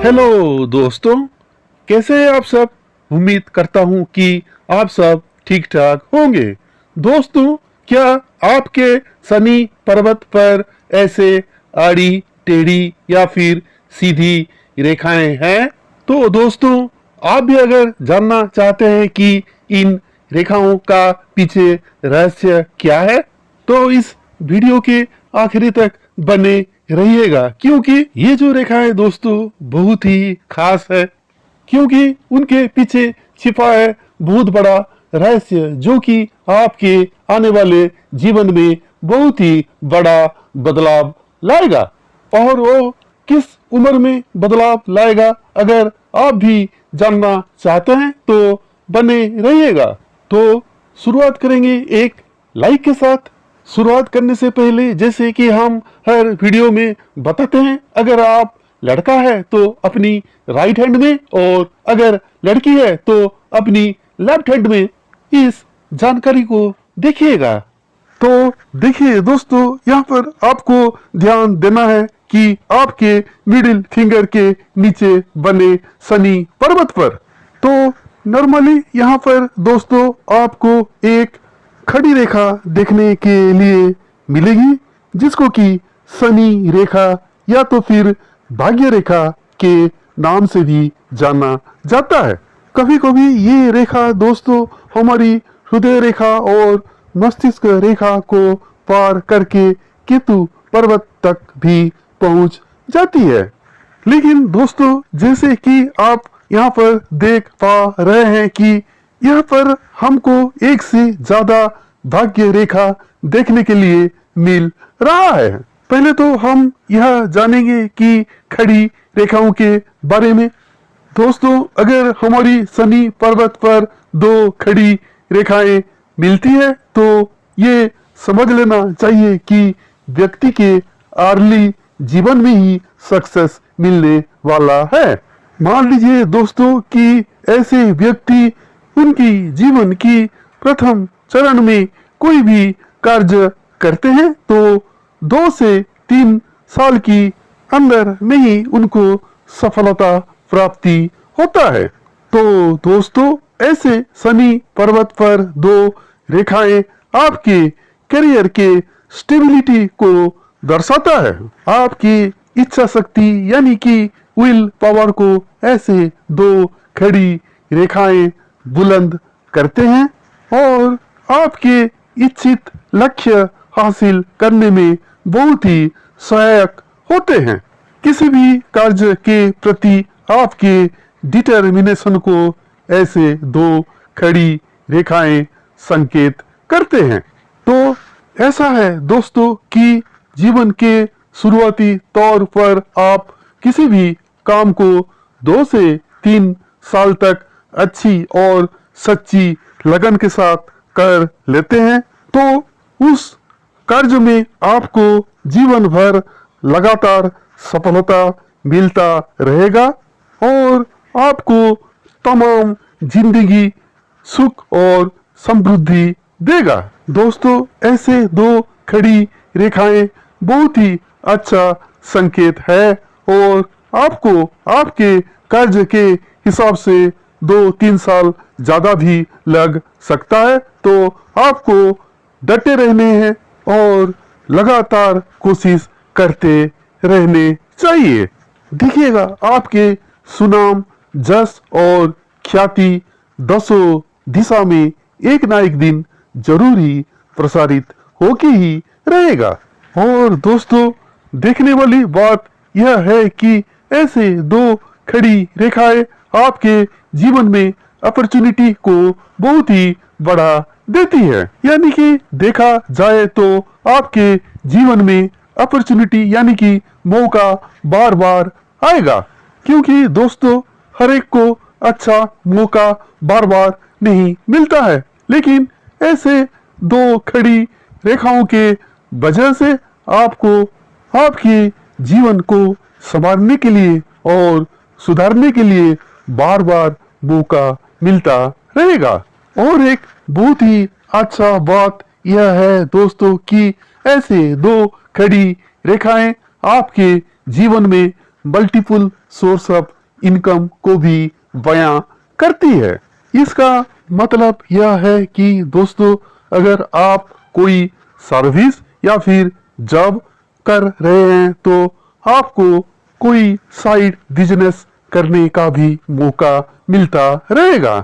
Hello दोस्तों, कैसे हैं आप सब। उम्मीद करता हूं कि आप सब ठीक ठाक होंगे। दोस्तों, क्या आपके सनी पर्वत पर ऐसे आड़ी टेढ़ी या फिर सीधी रेखाएं हैं? तो दोस्तों, आप भी अगर जानना चाहते हैं कि इन रेखाओं का पीछे रहस्य क्या है, तो इस वीडियो के आखिरी तक बने रहिएगा, क्योंकि ये जो रेखा है दोस्तों बहुत ही खास है, क्योंकि उनके पीछे छिपा है बहुत बड़ा रहस्य, जो कि आपके आने वाले जीवन में बहुत ही बड़ा बदलाव लाएगा। और वो किस उम्र में बदलाव लाएगा, अगर आप भी जानना चाहते हैं तो बने रहिएगा। तो शुरुआत करेंगे एक लाइक के साथ। शुरुआत करने से पहले, जैसे कि हम हर वीडियो में बताते हैं, अगर आप लड़का है तो अपनी राइट हैंड में, और अगर लड़की है तो अपनी लेफ्ट हैंड में इस जानकारी को देखिएगा। तो देखिए दोस्तों, यहाँ पर आपको ध्यान देना है कि आपके मिडिल फिंगर के नीचे बने शनि पर्वत पर, तो नॉर्मली यहाँ पर दोस्तों आपको एक खड़ी रेखा देखने के लिए मिलेगी, जिसको कि शनि रेखा या तो फिर भाग्य रेखा के नाम से भी जाना जाता है। कभी कभी ये रेखा दोस्तों हमारी हृदय रेखा और मस्तिष्क रेखा को पार करके केतु पर्वत तक भी पहुंच जाती है। लेकिन दोस्तों, जैसे कि आप यहाँ पर देख पा रहे हैं कि यहाँ पर हमको एक से ज्यादा भाग्य रेखा देखने के लिए मिल रहा है। पहले तो हम यह जानेंगे कि खड़ी रेखाओं के बारे में। दोस्तों, अगर हमारी शनि पर्वत पर दो खड़ी रेखाएं मिलती है तो ये समझ लेना चाहिए कि व्यक्ति के अर्ली जीवन में ही सक्सेस मिलने वाला है। मान लीजिए दोस्तों कि ऐसे व्यक्ति उनकी जीवन की प्रथम चरण में कोई भी कार्य करते हैं तो 2 से 3 साल की अंदर में ही उनको सफलता प्राप्ति होता है। तो दोस्तों, ऐसे शनि पर्वत पर दो रेखाएं आपके करियर के स्टेबिलिटी को दर्शाता है। आपकी इच्छा शक्ति यानी कि विल पावर को ऐसे दो खड़ी रेखाएं बुलंद करते हैं और आपके इच्छित लक्ष्य हासिल करने में बहुत ही सहायक होते हैं। किसी भी कार्य के प्रति आपके डिटर्मिनेशन को ऐसे दो खड़ी रेखाएं संकेत करते हैं। तो ऐसा है दोस्तों कि जीवन के शुरुआती तौर पर आप किसी भी काम को 2 से 3 साल तक अच्छी और सच्ची लगन के साथ कर लेते हैं, तो उस कार्य में आपको जीवन भर लगातार सफलता मिलता रहेगा और आपको तमाम जिंदगी सुख और समृद्धि देगा। दोस्तों, ऐसे दो खड़ी रेखाएं बहुत ही अच्छा संकेत है और आपको आपके कार्य के हिसाब से 2-3 साल ज्यादा भी लग सकता है, तो आपको डटे रहने हैं और लगातार कोशिश करते रहने चाहिए। देखिएगा, आपके सुनाम, जस और ख्याति दसों दिशा में एक ना एक दिन जरूर ही प्रसारित होके ही रहेगा। और दोस्तों, देखने वाली बात यह है कि ऐसे दो खड़ी रेखाएं आपके जीवन में अपॉर्चुनिटी को बहुत ही बढ़ा देती है। यानी कि देखा जाए तो आपके जीवन में अपॉर्चुनिटी यानी कि मौका बार बार आएगा, क्योंकि दोस्तों हर एक को अच्छा मौका बार बार नहीं मिलता है। लेकिन ऐसे दो खड़ी रेखाओं के वजह से आपको आपके जीवन को संवारने के लिए और सुधारने के लिए बार बार मौका मिलता रहेगा। और एक बहुत ही अच्छा बात यह है दोस्तों कि ऐसे दो खड़ी रेखाएं आपके जीवन में मल्टीपल सोर्स ऑफ इनकम को भी बयां करती है। इसका मतलब यह है कि दोस्तों, अगर आप कोई सर्विस या फिर जॉब कर रहे हैं तो आपको कोई साइड बिजनेस करने का भी मौका मिलता रहेगा।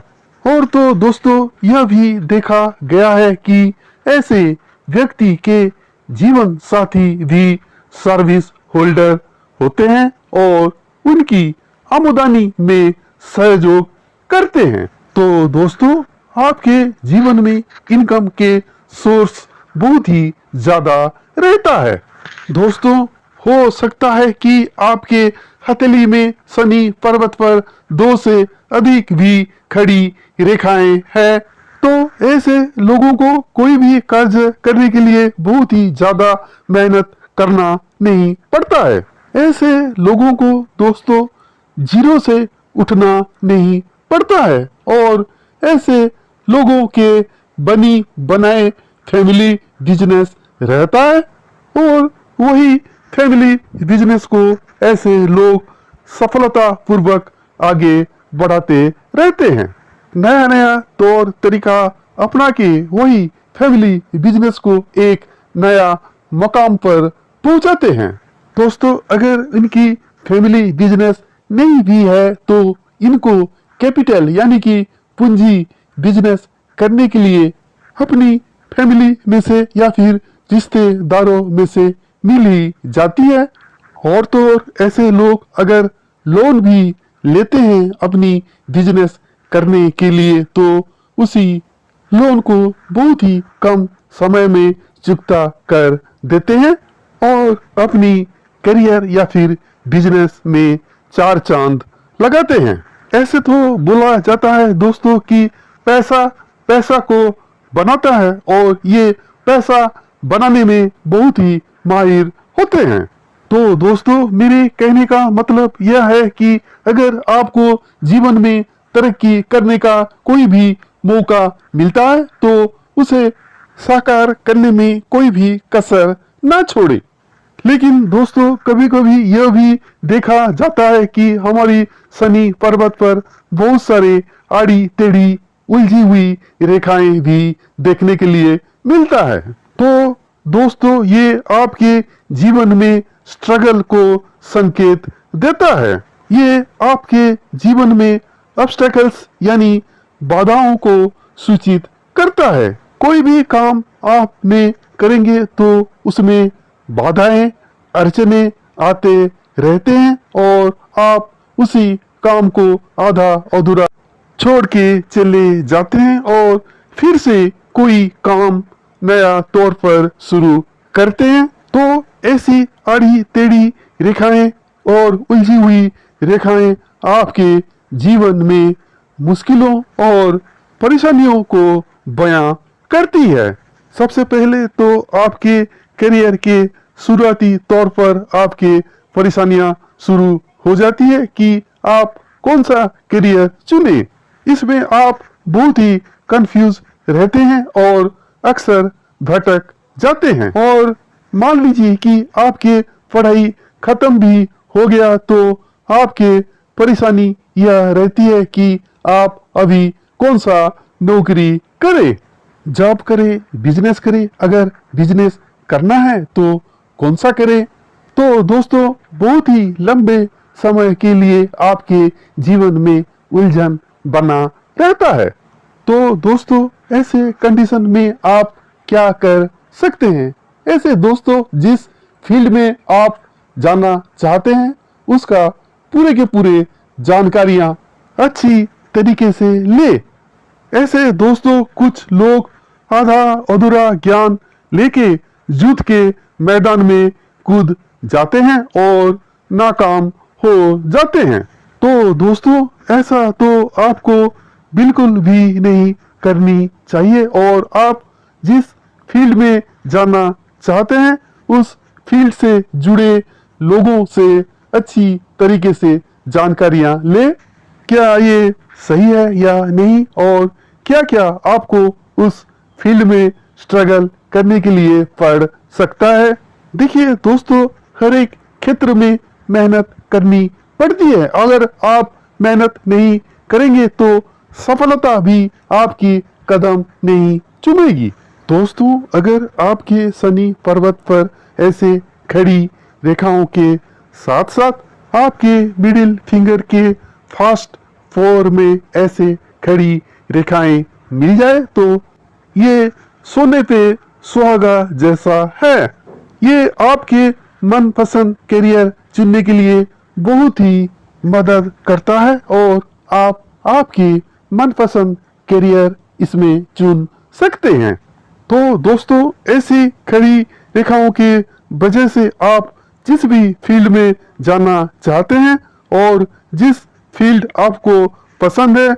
और तो दोस्तों, यह भी देखा गया है कि ऐसे व्यक्ति के जीवन साथी भी सर्विस होल्डर होते हैं और उनकी आमदनी में सहयोग करते हैं। तो दोस्तों, आपके जीवन में इनकम के सोर्स बहुत ही ज्यादा रहता है। दोस्तों, हो सकता है कि आपके हथेली में शनि पर्वत पर 2 से अधिक भी खड़ी रेखाएं हैं, तो ऐसे लोगों को कोई भी कार्य करने के लिए बहुत ही ज्यादा मेहनत करना नहीं पड़ता है। ऐसे लोगों को दोस्तों जीरो से उठना नहीं पड़ता है और ऐसे लोगों के बनी बनाए फैमिली बिजनेस रहता है और वही फैमिली बिजनेस को ऐसे लोग सफलता पूर्वक आगे बढ़ाते रहते हैं। नया नया तौर तरीका अपना के वही फैमिली बिजनेस को एक नया मकाम पर पहुंचाते हैं। दोस्तों, अगर इनकी फैमिली बिजनेस नहीं भी है तो इनको कैपिटल यानी कि पूंजी बिजनेस करने के लिए अपनी फैमिली में से या फिर रिश्तेदारों में से मिल ही जाती है। और तो और ऐसे लोग अगर लोन भी लेते हैं अपनी बिजनेस करने के लिए तो उसी लोन को बहुत ही कम समय में चुकता कर देते हैं और अपनी करियर या फिर बिजनेस में 4 चांद लगाते हैं। ऐसे तो बोला जाता है दोस्तों कि पैसा पैसा को बनाता है और ये पैसा बनाने में बहुत ही माहिर होते हैं। तो दोस्तों, मेरे कहने का मतलब यह है कि अगर आपको जीवन में तरक्की करने का कोई भी मौका मिलता है तो उसे साकार करने में कोई भी कसर ना छोड़े। लेकिन दोस्तों, कभी कभी यह भी देखा जाता है कि हमारी शनि पर्वत पर बहुत सारे आड़ी टेढ़ी उलझी हुई रेखाएं भी देखने के लिए मिलता है। तो दोस्तों, ये आपके जीवन में स्ट्रगल को संकेत देता है। ये आपके जीवन में ऑब्स्टेकल्स यानी बाधाओं को सूचित करता है। कोई भी काम आप में करेंगे तो उसमें बाधाएं अड़चने आते रहते हैं और आप उसी काम को आधा अधूरा छोड़ के चले जाते हैं और फिर से कोई काम नया तौर पर शुरू करते हैं। तो ऐसी आड़ी टेढ़ी रेखाएं और उलझी हुई रेखाएं आपके जीवन में मुश्किलों और परेशानियों को बयां करती है। सबसे पहले तो आपके करियर के शुरुआती तौर पर आपके परेशानियां शुरू हो जाती है कि आप कौन सा करियर चुने। इसमें आप बहुत ही कंफ्यूज रहते हैं और अक्सर भटक जाते हैं। और मान लीजिए कि आपके पढ़ाई खत्म भी हो गया तो आपके परेशानी यह रहती है कि आप अभी कौन सा नौकरी करें, जॉब करें, बिजनेस करें। अगर बिजनेस करना है तो कौन सा करें। तो दोस्तों, बहुत ही लंबे समय के लिए आपके जीवन में उलझन बना रहता है। तो दोस्तों, ऐसे कंडीशन में आप क्या कर सकते हैं। ऐसे दोस्तों, जिस फील्ड में आप जाना चाहते हैं उसका पूरे के पूरे जानकारियां अच्छी तरीके से ले। ऐसे दोस्तों, कुछ लोग आधा अधूरा ज्ञान लेके युद्ध के मैदान में कूद जाते हैं और नाकाम हो जाते हैं। तो दोस्तों, ऐसा तो आपको बिल्कुल भी नहीं करनी चाहिए और आप जिस फील्ड में जाना चाहते हैं उस फील्ड से जुड़े लोगों से अच्छी तरीके से जानकारियां ले। क्या ये सही है या नहीं और क्या क्या आपको उस फील्ड में स्ट्रगल करने के लिए पड़ सकता है। देखिए दोस्तों, हर एक क्षेत्र में मेहनत करनी बढ़ती है। अगर आप मेहनत नहीं करेंगे तो सफलता भी आपकी कदम नहीं चूमेगी। दोस्तों, अगर आपके शनि पर्वत पर ऐसे खड़ी रेखाओं के साथ साथ आपके मिडिल फिंगर के फास्ट फोर में ऐसे खड़ी रेखाएं मिल जाए तो ये सोने पे सुहागा जैसा है। ये आपके मनपसंद करियर चुनने के लिए बहुत ही मदद करता है और आप आपकी मनपसंद करियर इसमें चुन सकते हैं। तो दोस्तों, ऐसी खड़ी रेखाओं के वजह से आप जिस भी फील्ड में जाना चाहते हैं और जिस फील्ड आपको पसंद है,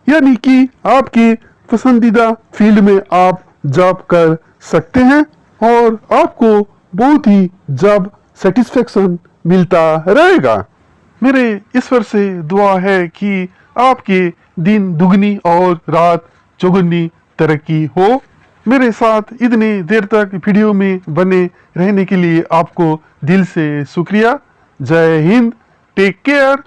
यानी कि आपकी पसंदीदा फील्ड में आप जॉब कर सकते हैं और आपको बहुत ही जॉब सेटिस्फेक्शन मिलता रहेगा। मेरे ईश्वर से दुआ है कि आपके दिन दुगनी और रात चौगुनी तरक्की हो। मेरे साथ इतनी देर तक वीडियो में बने रहने के लिए आपको दिल से शुक्रिया। जय हिंद, टेक केयर।